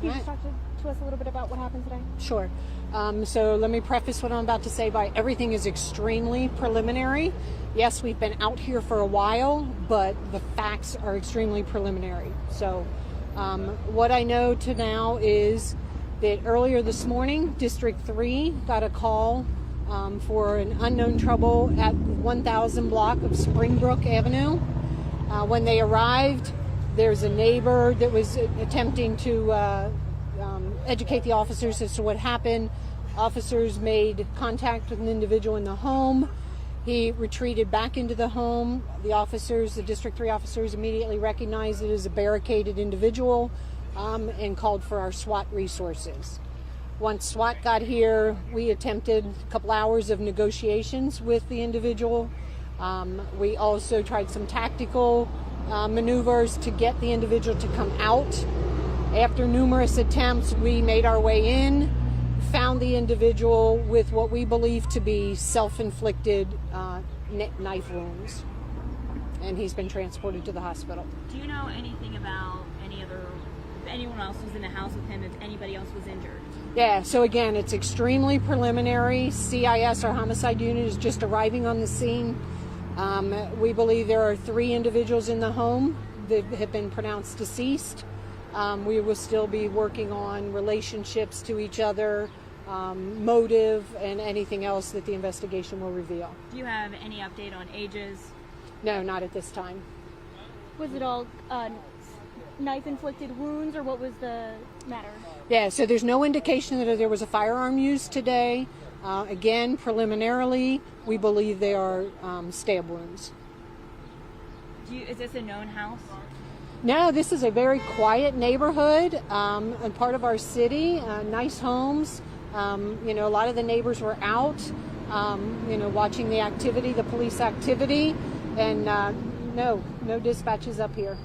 Can you just talk to us a little bit about what happened today? Sure. So let me preface what I'm about to say by everything is extremely preliminary. Yes, we've been out here for a while, but the facts are extremely preliminary. So what I know to now is that earlier this morning, District 3 got a call for an unknown trouble at 1000 block of Springbrook Avenue. When they arrived, there's a neighbor that was attempting to educate the officers as to what happened. Officers made contact with an individual in the home. He retreated back into the home. The District 3 officers immediately recognized it as a barricaded individual and called for our SWAT resources. Once SWAT got here, we attempted a couple hours of negotiations with the individual. We also tried some tactical maneuvers to get the individual to come out. After numerous attempts, we made our way in, found the individual with what we believe to be self-inflicted knife wounds, and he's been transported to the hospital. Do you know anything about anyone else who's in the house with him, if anybody else was injured? Yeah, so again, it's extremely preliminary. CIS, our homicide unit, is just arriving on the scene. We believe there are 3 individuals in the home that have been pronounced deceased. We will still be working on relationships to each other, motive, and anything else that the investigation will reveal. Do you have any update on ages? No, not at this time. Was it all knife-inflicted wounds, or what was the matter? Yeah, so there's no indication that there was a firearm used today. Again, preliminarily, we believe they are stab wounds. Is this a known house? No, this is a very quiet neighborhood and part of our city. Nice homes. A lot of the neighbors were out, watching the activity, the police activity, and no dispatches up here.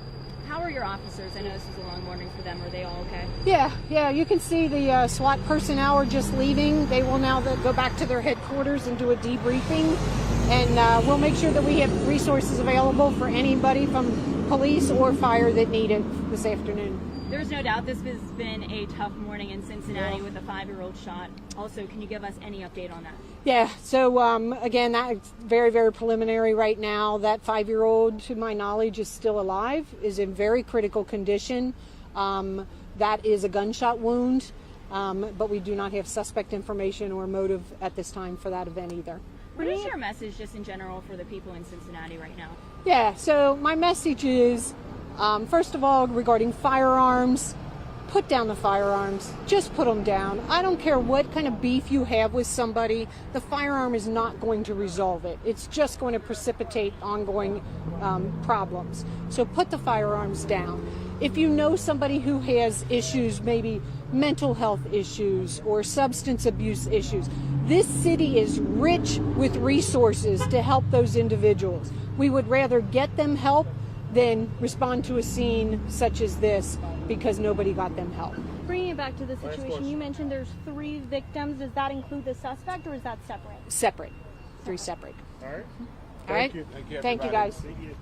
How are your officers? I know this is a long morning for them. Are they all okay? Yeah. You can see the SWAT personnel are just leaving. They will now go back to their headquarters and do a debriefing. And we'll make sure that we have resources available for anybody from police or fire that need it this afternoon. There's no doubt this has been a tough morning in Cincinnati with a 5-year-old shot. Also, can you give us any update on that? Yeah, so again, that's very, very preliminary right now. That 5-year-old, to my knowledge, is still alive, is in very critical condition. That is a gunshot wound, but we do not have suspect information or motive at this time for that event either. What is your message just in general for the people in Cincinnati right now? Yeah, so my message is, first of all, regarding firearms, put down the firearms. Just put them down. I don't care what kind of beef you have with somebody. The firearm is not going to resolve it. It's just going to precipitate ongoing problems. So put the firearms down. If you know somebody who has issues, maybe mental health issues or substance abuse issues, this city is rich with resources to help those individuals. We would rather get them help than respond to a scene such as this because nobody got them help. Bringing it back to the situation, you mentioned there's 3 victims. Does that include the suspect, or is that separate? Separate. 3 separate. All right. All right. Thank you. Thank you, guys. Thank you.